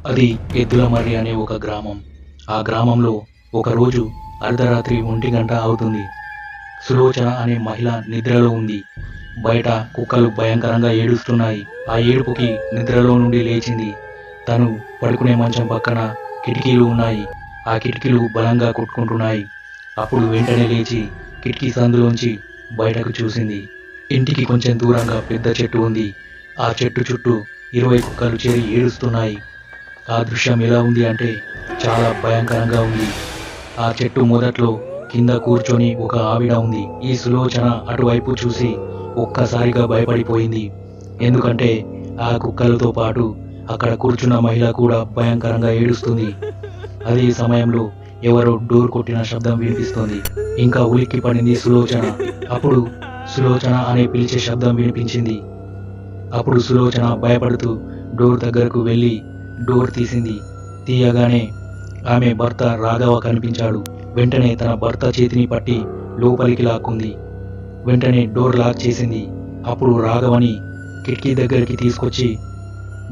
అది ఎద్దులమర్రి అనే ఒక గ్రామం. ఆ గ్రామంలో ఒకరోజు అర్ధరాత్రి 1 గంట అవుతుంది. సులోచన అనే మహిళ నిద్రలో ఉంది. బయట కుక్కలు భయంకరంగా ఏడుస్తున్నాయి. ఆ ఏడుపుకి నిద్రలో నుండి లేచింది. తను పడుకునే మంచం పక్కన కిటికీలు ఉన్నాయి. ఆ కిటికీలు బలంగా కొట్టుకుంటున్నాయి. అప్పుడు వెంటనే లేచి కిటికీ సందులోంచి బయటకు చూసింది. ఇంటికి కొంచెం దూరంగా పెద్ద చెట్టు ఉంది. ఆ చెట్టు చుట్టూ 20 కుక్కలు చేరి ఏడుస్తున్నాయి. ఆ దృశ్యం ఎలా ఉంది అంటే చాలా భయంకరంగా ఉంది. ఆ చెట్టు మొదట్లో కింద కూర్చొని ఒక ఆవిడ ఉంది. ఈ సులోచన అటువైపు చూసి ఒక్కసారిగా భయపడిపోయింది. ఎందుకంటే ఆ కుక్కలతో పాటు అక్కడ కూర్చున్న మహిళ కూడా భయంకరంగా ఏడుస్తుంది. అదే సమయంలో ఎవరో డోర్ కొట్టిన శబ్దం వినిపిస్తుంది. ఇంకా ఉలిక్కి పడింది సులోచన. అప్పుడు సులోచన అనే పిలిచే శబ్దం వినిపించింది. అప్పుడు సులోచన భయపడుతూ డోర్ దగ్గరకు వెళ్ళి డోర్ తీసింది. తీయగానే ఆమె భర్త రాఘవ కనిపించాడు. వెంటనే తన భర్త చేతిని పట్టి లోపలికి లాక్కుంది. వెంటనే డోర్ లాక్ చేసింది. అప్పుడు రాఘవని కిటికీ దగ్గరికి తీసుకొచ్చి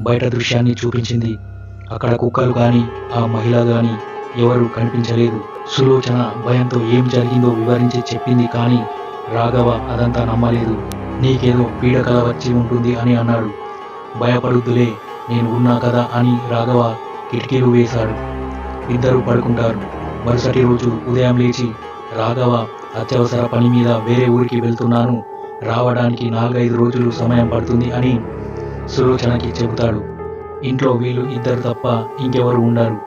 బయట దృశ్యాన్ని చూపించింది. అక్కడ కుక్కలు కానీ ఆ మహిళ కానీ ఎవరు కనిపించలేదు. సులోచన భయంతో ఏం జరిగిందో వివరించి చెప్పింది. కానీ రాఘవ అదంతా నమ్మలేదు. నీకేదో పీడకల వచ్చి ఉంటుంది అని అన్నాడు. భయపడుద్దులే, నేను ఉన్నా కదా అని రాఘవ కిటికీలు వేశాడు. ఇద్దరు పడుకుంటారు. మరుసటి రోజు ఉదయం లేచి రాఘవ అత్యవసర పని మీద వేరే ఊరికి వెళ్తున్నాను, రావడానికి 4-5 రోజులు సమయం పడుతుంది అని సులోచనకి చెబుతాడు. ఇంట్లో వీళ్ళు ఇద్దరు తప్ప ఇంకెవరు ఉండరు.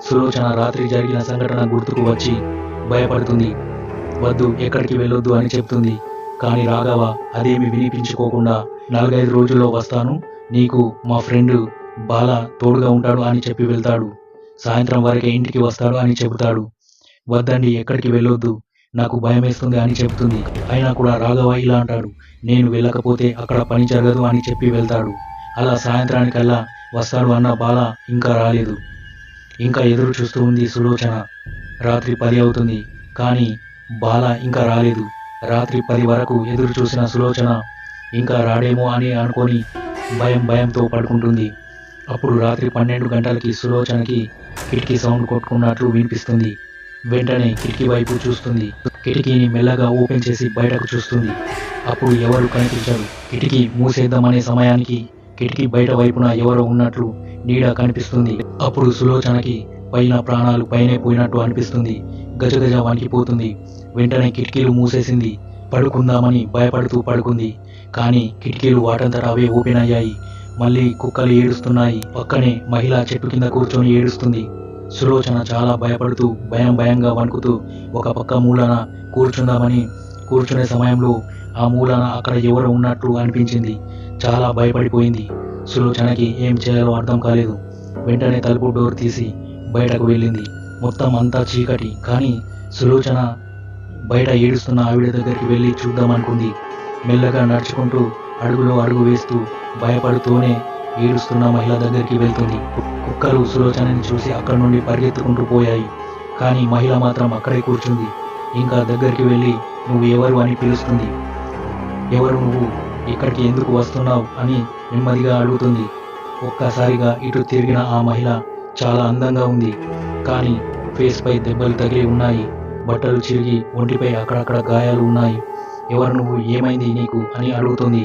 సులోచన రాత్రి జరిగిన సంఘటన గుర్తుకు వచ్చి భయపడుతుంది. వద్దు, ఎక్కడికి వెళ్ళొద్దు అని చెప్తుంది. కానీ రాఘవ అదేమి వినిపించుకోకుండా 4-5 రోజుల్లో వస్తాను, నీకు మా ఫ్రెండ్ బాల తోడుగా ఉంటాడు అని చెప్పి వెళ్తాడు. సాయంత్రం వరకే ఇంటికి వస్తాడు అని చెబుతాడు. వద్దండి, ఎక్కడికి వెళ్ళొద్దు, నాకు భయమేస్తుంది అని చెబుతుంది. అయినా కూడా రాఘవ ఇలా అంటాడు, నేను వెళ్ళకపోతే అక్కడ పని జరగదు అని చెప్పి వెళ్తాడు. అలా సాయంత్రానికల్లా వస్తాడు అన్న బాల ఇంకా రాలేదు. ఇంకా ఎదురు చూస్తూ ఉంది సులోచన. రాత్రి 10 అవుతుంది. కానీ బాల ఇంకా రాలేదు. రాత్రి 10 వరకు ఎదురు చూసిన సులోచన ఇంకా రాడేమో అని అనుకొని భయంతో పడుకుంటుంది. అప్పుడు రాత్రి 12 గంటలకి సులోచనకి కిటికీ సౌండ్ కొట్టుకున్నట్లు వినిపిస్తుంది. వెంటనే కిటికీ వైపు చూస్తుంది. కిటికీని మెల్లగా ఓపెన్ చేసి బయటకు చూస్తుంది. అప్పుడు ఎవరు కనిపించరు. కిటికీ మూసేద్దామనే సమయానికి కిటికీ బయట వైపున ఎవరో ఉన్నట్లు నీడ కనిపిస్తుంది. అప్పుడు సులోచనకి పైన ప్రాణాలు పైనే పోయినట్టు అనిపిస్తుంది. గజగజ వణికిపోతుంది. వెంటనే కిటికీలు మూసేసింది. పడుకుందామని భయపడుతూ పడుకుంది. కానీ కిటికీలు వాటంతట అవే ఓపెన్ అయ్యాయి. మళ్ళీ కుక్కలు ఏడుస్తున్నాయి. పక్కనే మహిళ చెట్టు కింద కూర్చొని ఏడుస్తుంది. సులోచన చాలా భయపడుతూ భయంగా వణుకుతూ ఒక పక్క మూలన కూర్చుందామని కూర్చునే సమయంలో ఆ మూలన అక్కడ ఎవరు ఉన్నట్లు అనిపించింది. చాలా భయపడిపోయింది. సులోచనకి ఏం చేయాలో అర్థం కాలేదు. వెంటనే తలుపు డోర్ తీసి బయటకు వెళ్ళింది. మొత్తం అంతా చీకటి. కానీ సులోచన బయట ఏడుస్తున్న ఆవిడ దగ్గరికి వెళ్ళి చూద్దామనుకుంది. మెల్లగా నడుచుకుంటూ అడుగులో అడుగు వేస్తూ భయపడుతూనే ఏడుస్తున్న మహిళ దగ్గరికి వెళ్తుంది. కుక్కలు సులోచనని చూసి అక్కడి నుండి పరిగెత్తుకుంటూ పోయాయి. కానీ మహిళ మాత్రం అక్కడే కూర్చుంది. ఇంకా దగ్గరికి వెళ్ళి నువ్వు ఎవరు అని పిలుస్తుంది. ఎవరు నువ్వు, ఇక్కడికి ఎందుకు వస్తున్నావు అని నెమ్మదిగా అడుగుతుంది. ఒక్కసారిగా ఇటు తిరిగిన ఆ మహిళ చాలా అందంగా ఉంది. కానీ ఫేస్ పై దెబ్బలు తగిలి ఉన్నాయి. బట్టలు చిరిగి ఒంటిపై అక్కడక్కడ గాయాలు ఉన్నాయి. ఎవరు నువ్వు, ఏమైంది నీకు అని అడుగుతుంది.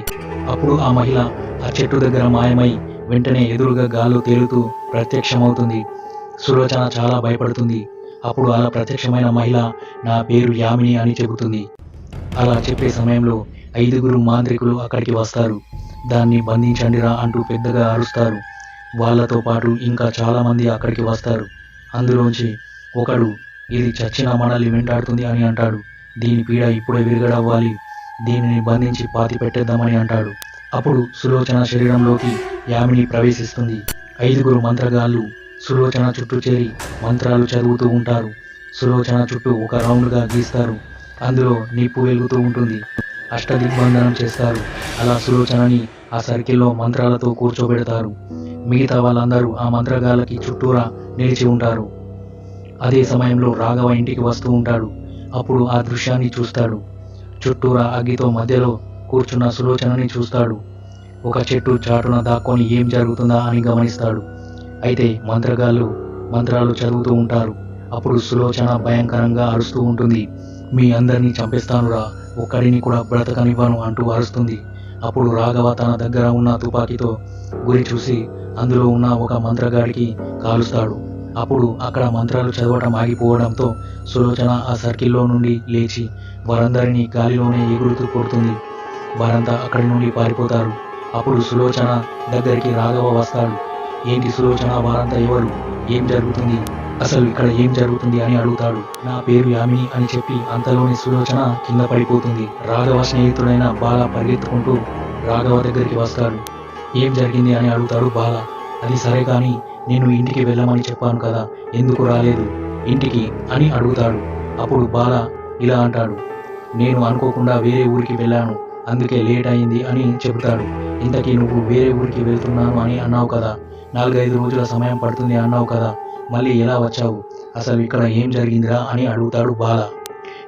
అప్పుడు ఆ మహిళ ఆ చెట్టు దగ్గర మాయమై వెంటనే ఎదురుగా గాల్లో తేలుతూ ప్రత్యక్షమవుతుంది. సులోచన చాలా భయపడుతుంది. అప్పుడు అలా ప్రత్యక్షమైన మహిళ నా పేరు యామిని అని చెబుతుంది. అలా చెప్పే సమయంలో 5గురు మాంత్రికులు అక్కడికి వస్తారు. దాన్ని బంధించండిరా అంటూ పెద్దగా అరుస్తారు. వాళ్ళతో పాటు ఇంకా చాలా మంది అక్కడికి వస్తారు. అందులోంచి ఒకడు ఇది చచ్చిన మనల్ని వెంటాడుతుంది అని అంటాడు. దీని పీడ ఇప్పుడే విరగడవ్వాలి, దీనిని బంధించి పాతి పెట్టేద్దామని అంటాడు. అప్పుడు సులోచన శరీరంలోకి యామిని ప్రవేశిస్తుంది. 5గురు మంత్రగాళ్ళు సులోచన చుట్టూ చేరి మంత్రాలు చదువుతూ ఉంటారు. సులోచన చుట్టూ ఒక రౌండ్గా గీస్తారు. అందులో నిప్పు వెలుగుతూ ఉంటుంది. అష్టదిగ్బంధనం చేస్తారు. అలా సులోచనని ఆ సర్కిల్లో మంత్రాలతో కూర్చోబెడతారు. మిగతా వాళ్ళందరూ ఆ మంత్రగాళ్ళకి చుట్టూరా నిలిచి ఉంటారు. అదే సమయంలో రాఘవ ఇంటికి వస్తూ ఉంటాడు. అప్పుడు ఆ దృశ్యాన్ని చూస్తాడు. చుట్టూరా అగ్గితో మధ్యలో కూర్చున్న సులోచనని చూస్తాడు. ఒక చెట్టు చాటున దాక్కొని ఏం జరుగుతుందా అని గమనిస్తాడు. అయితే మంత్రగాళ్ళు మంత్రాలు చదువుతూ ఉంటారు. అప్పుడు సులోచన భయంకరంగా అరుస్తూ ఉంటుంది. మీ అందరినీ చంపేస్తానురా, ఒక్కడిని కూడా బ్రతకనివ్వను అంటూ అరుస్తుంది. అప్పుడు రాఘవ తన దగ్గర ఉన్న తుపాకీతో గురి చూసి అందులో ఉన్న ఒక మంత్రగాడికి కాలుస్తాడు. అప్పుడు అక్కడ మంత్రాలు చదవటం ఆగిపోవడంతో సులోచన ఆ సర్కిల్లో నుండి లేచి వారందరినీ గాలిలోనే ఎగురుతూ కొడుతుంది. వారంతా అక్కడి నుండి పారిపోతారు. అప్పుడు సులోచన దగ్గరికి రాఘవ వస్తాడు. ఏంటి సులోచన, వారంతా ఎవరు, ఏం జరుగుతుంది, అసలు ఇక్కడ ఏం జరుగుతుంది అని అడుగుతాడు. నా పేరు యామిని అని చెప్పి అంతలోని సులోచన కింద పడిపోతుంది. రాఘవ స్నేహితుడైన బాల పరిగెత్తుకుంటూ రాఘవ దగ్గరికి వస్తాడు. ఏం జరిగింది అని అడుగుతాడు బాల. అది సరే కానీ నేను ఇంటికి వెళ్ళమని చెప్పాను కదా, ఎందుకు రాలేదు ఇంటికి అని అడుగుతాడు. అప్పుడు బాల ఇలా అంటాడు, నేను అనుకోకుండా వేరే ఊరికి వెళ్ళాను, అందుకే లేట్ అయింది అని చెబుతాడు. ఇంతకీ నువ్వు వేరే ఊరికి వెళ్తున్నాను అని అన్నావు కదా, 4-5 రోజుల సమయం పడుతుంది అన్నావు కదా, మళ్ళీ ఎలా వచ్చావు, అసలు ఇక్కడ ఏం జరిగిందిరా అని అడుగుతాడు బాల.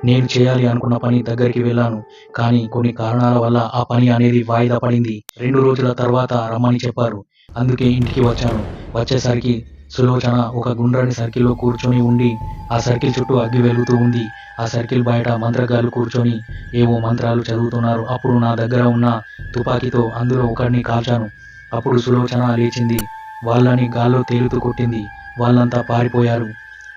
నేను చేయాలి అనుకున్న పని దగ్గరికి వెళ్ళాను, కానీ కొన్ని కారణాల వల్ల ఆ పని అనేది వాయిదా పడింది. 2 రోజుల తర్వాత రమ్మని చెప్పారు, అందుకే ఇంటికి వచ్చాను. వచ్చేసరికి సులోచన ఒక గుండ్రని సర్కిల్లో కూర్చొని ఉండి ఆ సర్కిల్ చుట్టూ అగ్గి వెలుగుతూ ఉంది. ఆ సర్కిల్ బయట మంత్రగాళ్ళు కూర్చొని ఏవో మంత్రాలు చదువుతున్నారు. అప్పుడు నా దగ్గర ఉన్న తుపాకీతో అందులో ఒకరిని కాల్చాను. అప్పుడు సులోచన లేచింది, వాళ్ళని గాల్లో తేలుతూ కొట్టింది. వాళ్ళంతా పారిపోయారు.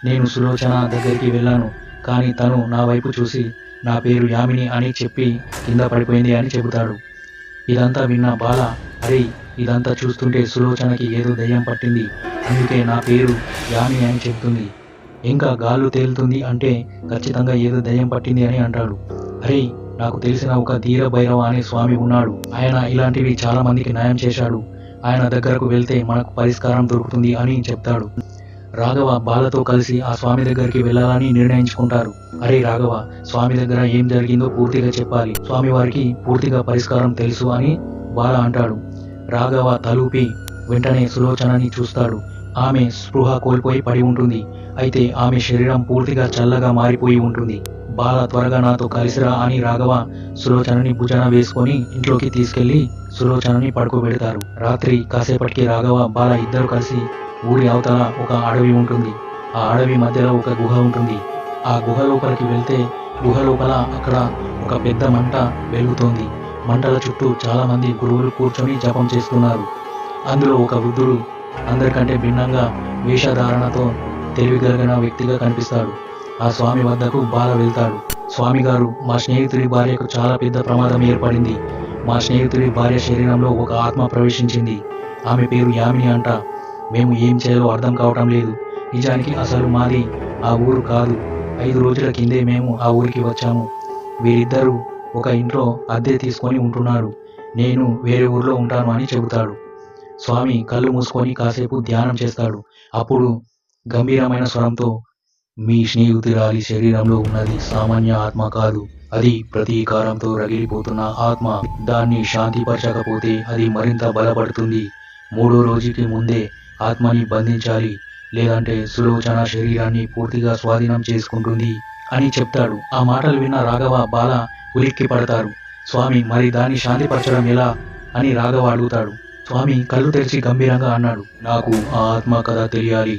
నేను సులోచన దగ్గరికి వెళ్ళాను, కానీ తను నా వైపు చూసి నా పేరు యామిని అని చెప్పి కింద పడిపోయింది అని చెబుతాడు. ఇదంతా విన్న బాల, అరే ఇదంతా చూస్తుంటే సులోచనకి ఏదో దయ్యం పట్టింది, అందుకే నా పేరు యామిని అని చెబుతుంది. ఇంకా గాల్లో తేలుతుంది అంటే ఖచ్చితంగా ఏదో దయ్యం పట్టింది అని అంటాడు. అరే నాకు తెలిసిన ఒక ధీర భైరవ అనే స్వామి ఉన్నాడు, ఆయన ఇలాంటివి చాలా మందికి న్యాయం చేశాడు, ఆయన దగ్గరకు వెళ్తే మనకు పరిష్కారం దొరుకుతుంది అని చెప్తాడు. రాఘవ బాలతో కలిసి ఆ స్వామి దగ్గరికి వెళ్ళాలని నిర్ణయించుకుంటారు. అరే రాఘవ, స్వామి దగ్గర ఏం జరిగిందో పూర్తిగా చెప్పాలి, స్వామి వారికి పూర్తిగా పరిష్కారం తెలుసు అని బాల అంటాడు. రాఘవ తలూపి వెంటనే సులోచనని చూస్తాడు. ఆమె స్పృహ కోల్పోయి పడి ఉంటుంది. అయితే ఆమె శరీరం పూర్తిగా చల్లగా మారిపోయి ఉంటుంది. బాల త్వరగా నాతో కలిసిరా అని రాఘవ సులోచనని భుజన వేసుకొని ఇంట్లోకి తీసుకెళ్లి సులోచనని పడుకోబెడతారు. రాత్రి కాసేపటికి రాఘవ బాల ఇద్దరు కలిసి ఊరి అవతల ఒక అడవి ఉంటుంది. ఆ అడవి మధ్యలో ఒక గుహ ఉంటుంది. ఆ గుహ లోపలికి వెళ్తే గుహ లోపల అక్కడ ఒక పెద్ద మంట వెలుగుతోంది. మంటల చుట్టూ చాలా మంది గురువులు కూర్చొని జపం చేస్తున్నారు. అందులో ఒక వృద్ధుడు అందరికంటే భిన్నంగా వేషధారణతో తెలివిగలిగిన వ్యక్తిగా కనిపిస్తాడు. ఆ స్వామి వద్దకు బాల వెళ్తాడు. స్వామి గారు, మా స్నేహితుడి భార్యకు చాలా పెద్ద ప్రమాదం ఏర్పడింది. మా స్నేహితుడి భార్య శరీరంలో ఒక ఆత్మ ప్రవేశించింది. ఆమె పేరు యామిని అంట. మేము ఏం చేయాలో అర్థం కావటం లేదు. నిజానికి అసలు మాది ఆ ఊరు కాదు. 5 రోజుల కిందే మేము ఆ ఊరికి వచ్చాము. వీరిద్దరూ ఒక ఇంట్లో అద్దె తీసుకొని ఉంటున్నారు. నేను వేరే ఊర్లో ఉంటాను అని చెబుతాడు. స్వామి కళ్ళు మూసుకొని కాసేపు ధ్యానం చేస్తాడు. అప్పుడు గంభీరమైన స్వరంతో, మీ స్నేహితురాలి శరీరంలో ఉన్నది సామాన్య ఆత్మ కాదు, అది ప్రతీకారంతో రగిలిపోతున్న ఆత్మ. దాన్ని శాంతిపరచకపోతే అది మరింత బలపడుతుంది. 3వ రోజుకి ముందే ఆత్మని బంధించాలి, లేదంటే సులోచన శరీరాన్ని పూర్తిగా స్వాధీనం చేసుకుంటుంది అని చెప్తాడు. ఆ మాటలు విన్న రాఘవ బాల ఉలిక్కి పడతారు. స్వామి, మరి దాన్ని శాంతిపరచడం ఎలా అని రాఘవ అడుగుతాడు. స్వామి కళ్ళు తెరిచి గంభీరంగా అన్నాడు, నాకు ఆ ఆత్మ కథ తెలియాలి.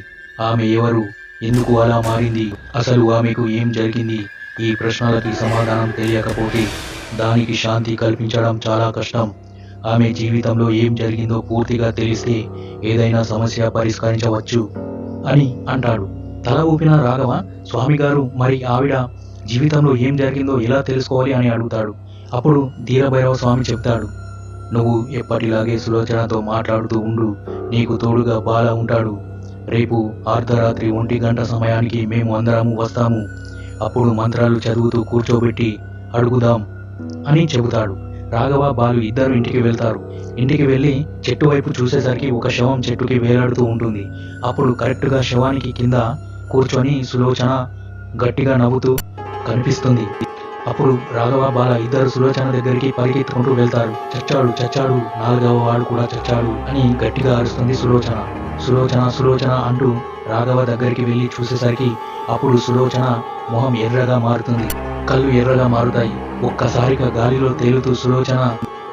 ఆమె ఎవరు, ఎందుకు అలా మారింది, అసలు ఆమెకు ఏం జరిగింది? ఈ ప్రశ్నలకి సమాధానం తెలియకపోతే దానికి శాంతి కల్పించడం చాలా కష్టం. ఆమె జీవితంలో ఏం జరిగిందో పూర్తిగా తెలిస్తే ఏదైనా సమస్య పరిష్కరించవచ్చు అని అంటాడు. తల ఊపిన రాఘవ, స్వామి గారు, మరి ఆవిడ జీవితంలో ఏం జరిగిందో ఎలా తెలుసుకోవాలి అని అడుగుతాడు. అప్పుడు ధీరభైరవ స్వామి చెప్తాడు, నువ్వు ఎప్పటిలాగే సులోచనతో మాట్లాడుతూ ఉండు, నీకు తోడుగా బాల ఉంటాడు. రేపు అర్ధరాత్రి 1 గంట సమయానికి మేము అందరము వస్తాము. అప్పుడు మంత్రాలు చదువుతూ కూర్చోబెట్టి అడుగుదాం అని చెబుతాడు. రాఘవ బాలు ఇద్దరు ఇంటికి వెళ్తారు. ఇంటికి వెళ్ళి చెట్టు వైపు చూసేసరికి ఒక శవం చెట్టుకి వేలాడుతూ ఉంటుంది. అప్పుడు కరెక్ట్గా శవానికి కింద కూర్చొని సులోచన గట్టిగా నవ్వుతూ కనిపిస్తుంది. అప్పుడు రాఘవ బాల ఇద్దరు సులోచన దగ్గరికి పరిగెత్తుకుంటూ వెళ్తారు. చచ్చాడు చచ్చాడు, 4వ వాడు కూడా చచ్చాడు అని గట్టిగా అరుస్తుంది సులోచన. సులోచన సులోచన అంటూ రాఘవ దగ్గరికి వెళ్ళి చూసేసరికి అప్పుడు సులోచన మొహం ఎర్రగా మారుతుంది, కళ్ళు ఎర్రగా మారుతాయి. ఒక్కసారిగా గాలిలో తేలుతూ సులోచన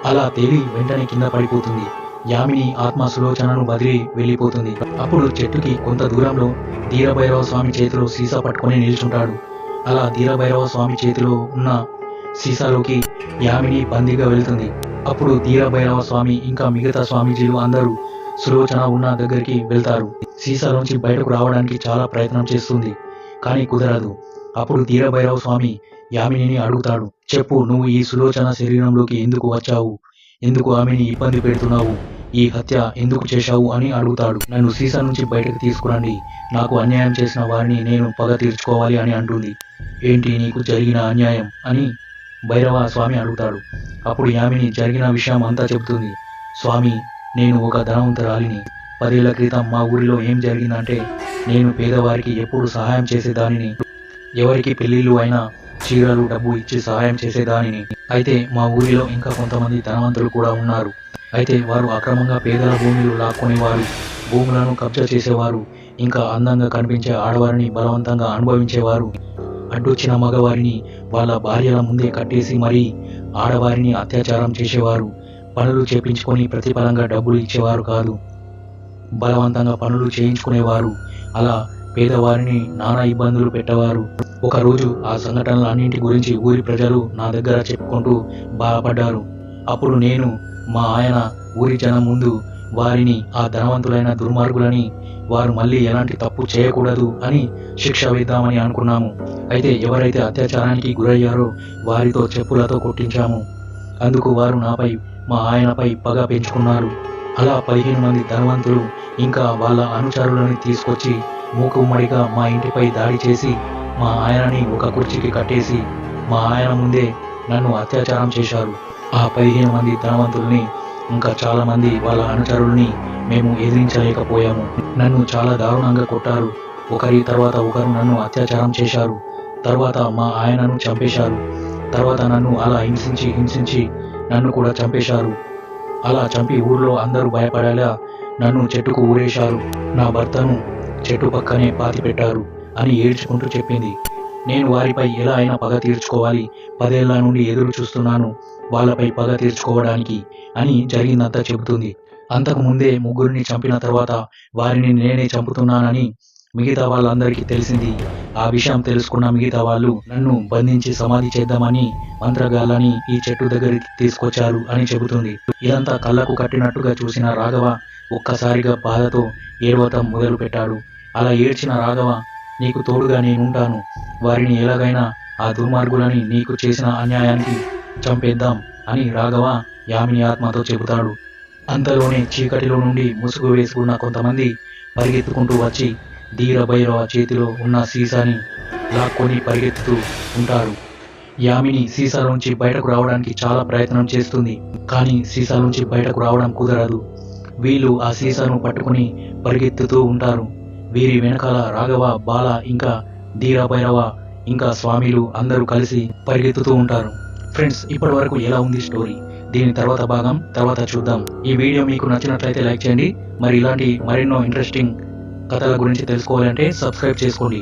అలా తేలి వెంటనే కింద పడిపోతుంది. యామిని ఆత్మ సులోచనను వదిలి వెళ్ళిపోతుంది. అప్పుడు చెట్టుకి కొంత దూరంలో ధీరభైరవ స్వామి చేతిలో సీసా పట్టుకొని నిల్చుంటాడు. అలా ధీరభైరవ స్వామి చేతిలో ఉన్న సీసాలోకి యామిని బందీగా వెళ్తుంది. అప్పుడు ధీరభైరవ స్వామి ఇంకా మిగతా స్వామీజీలు అందరూ సులోచన ఉన్న దగ్గరికి వెళ్తారు. సీసాలోంచి బయటకు రావడానికి చాలా ప్రయత్నం చేస్తుంది, కానీ కుదరదు. అప్పుడు ధీరభైరవ స్వామి యామినిని అడుగుతాడు, చెప్పు, నువ్వు ఈ సులోచన శరీరంలోకి ఎందుకు వచ్చావు? ఎందుకు ఆమెని ఇబ్బంది పెడుతున్నావు? ఈ హత్య ఎందుకు చేశావు అని అడుగుతాడు. నన్ను సీసా నుంచి బయటకు తీసుకురండి, నాకు అన్యాయం చేసిన వారిని నేను పగ తీర్చుకోవాలి అని అంటుంది. ఏంటి నీకు జరిగిన అన్యాయం అని భైరవ స్వామి అడుగుతాడు. అప్పుడు యామిని జరిగిన విషయం అంతా చెబుతుంది. స్వామి, నేను ఒక ధనవంతురాలిని. 10 ఏళ్ల క్రితం మా ఊరిలో ఏం జరిగిందంటే, నేను పేదవారికి ఎప్పుడు సహాయం చేసేదానిని. ఎవరికి పెళ్లిళ్ళు అయినా చీరలు డబ్బు ఇచ్చి సహాయం చేసేదానిని. అయితే మా ఊరిలో ఇంకా కొంతమంది ధనవంతులు కూడా ఉన్నారు. అయితే వారు అక్రమంగా పేదల భూములు లాక్కునేవారు, భూములను కబ్జా చేసేవారు, ఇంకా అందంగా కనిపించే ఆడవారిని బలవంతంగా అనుభవించేవారు. అడ్డొచ్చిన మగవారిని వాళ్ళ భార్యల ముందే కట్టేసి మరీ ఆడవారిని అత్యాచారం చేసేవారు. పనులు చేపించుకొని ప్రతిఫలంగా డబ్బులు ఇచ్చేవారు కాదు, బలవంతంగా పనులు చేయించుకునేవారు. అలా పేదవారిని నానా ఇబ్బందులు పెట్టేవారు. ఒకరోజు ఆ సంఘటనలన్నింటి గురించి ఊరి ప్రజలు నా దగ్గర చెప్పుకుంటూ బాధపడ్డారు. అప్పుడు నేను మా ఆయన ఊరి జనం ముందు వారిని ఆ ధనవంతులైన దుర్మార్గులని, వారు మళ్ళీ ఎలాంటి తప్పు చేయకూడదు అని శిక్ష వేద్దామని అనుకున్నాము. అయితే ఎవరైతే అత్యాచారానికి గురయ్యారో వారితో చెప్పులతో కొట్టించాము. అందుకు వారు నాపై, మా ఆయనపై పగ పెంచుకున్నారు. అలా 15 మంది ధనవంతులు ఇంకా వాళ్ళ అనుచరులను తీసుకొచ్చి మూకుమ్మడిగా మా ఇంటిపై దాడి చేసి మా ఆయనని ఒక కుర్చీకి కట్టేసి మా ఆయన ముందే నన్ను అత్యాచారం చేశారు. ఆ 15 మంది ధనవంతుల్ని ఇంకా చాలా మంది వాళ్ళ అనుచరుల్ని మేము ఎదిరించలేకపోయాము. నన్ను చాలా దారుణంగా కొట్టారు. ఒకరి తర్వాత ఒకరు నన్ను అత్యాచారం చేశారు. తర్వాత మా ఆయనను చంపేశారు. తర్వాత నన్ను అలా హింసించి నన్ను కూడా చంపేశారు. అలా చంపి ఊర్లో అందరూ భయపడేలా నన్ను చెట్టుకు ఊరేశారు. నా భర్తను చెట్టు పక్కనే పాతి పెట్టారు అని ఏడ్చుకుంటూ చెప్పింది. నేను వారిపై ఎలా అయినా పగ తీర్చుకోవాలి, 10 ఏళ్ల నుండి ఎదురు చూస్తున్నాను వాళ్ళపై పగ తీర్చుకోవడానికి అని జరిగిందంతా చెబుతుంది. అంతకు ముందే ముగ్గురిని చంపిన తర్వాత వారిని నేనే చంపుతున్నానని మిగతా వాళ్ళందరికీ తెలిసింది. ఆ విషయం తెలుసుకున్న మిగతా వాళ్ళు నన్ను బంధించి సమాధి చేద్దామని మంత్రగాళ్ళని ఈ చెట్టు దగ్గరికి తీసుకొచ్చారు అని చెబుతుంది. ఇదంతా కళ్ళకు కట్టినట్టుగా చూసిన రాఘవ ఒక్కసారిగా బాధతో ఏడవటం మొదలు పెట్టాడు. అలా ఏడ్చిన రాఘవ, నీకు తోడుగా నేనుంటాను, వారిని ఎలాగైనా ఆ దుర్మార్గులని నీకు చేసిన అన్యాయానికి చంపేద్దాం అని రాఘవ యామిని ఆత్మతో చెబుతాడు. అంతలోనే చీకటిలో నుండి ముసుగు వేసుకున్న కొంతమంది పరిగెత్తుకుంటూ వచ్చి ధీరభైరవ చేతిలో ఉన్న సీసాని లాక్కొని పరిగెత్తుతూ ఉంటారు. యామిని సీసాలోంచి బయటకు రావడానికి చాలా ప్రయత్నం చేస్తుంది, కానీ సీసాలోంచి బయటకు రావడం కుదరదు. వీళ్ళు ఆ సీసాను పట్టుకుని పరిగెత్తుతూ ఉంటారు. వీరి వెనకాల రాఘవ, బాల, ఇంకా ధీరభైరవ, ఇంకా స్వామిలు అందరూ కలిసి పరిగెత్తుతూ ఉంటారు. ఫ్రెండ్స్, ఇప్పటి వరకు ఎలా ఉంది స్టోరీ? దీని తర్వాత భాగం తర్వాత చూద్దాం. ఈ వీడియో మీకు నచ్చినట్లయితే లైక్ చేయండి. మరి ఇలాంటి మరెన్నో ఇంట్రెస్టింగ్ కథల గురించి తెలుసుకోవాలంటే సబ్స్క్రైబ్ చేసుకోండి.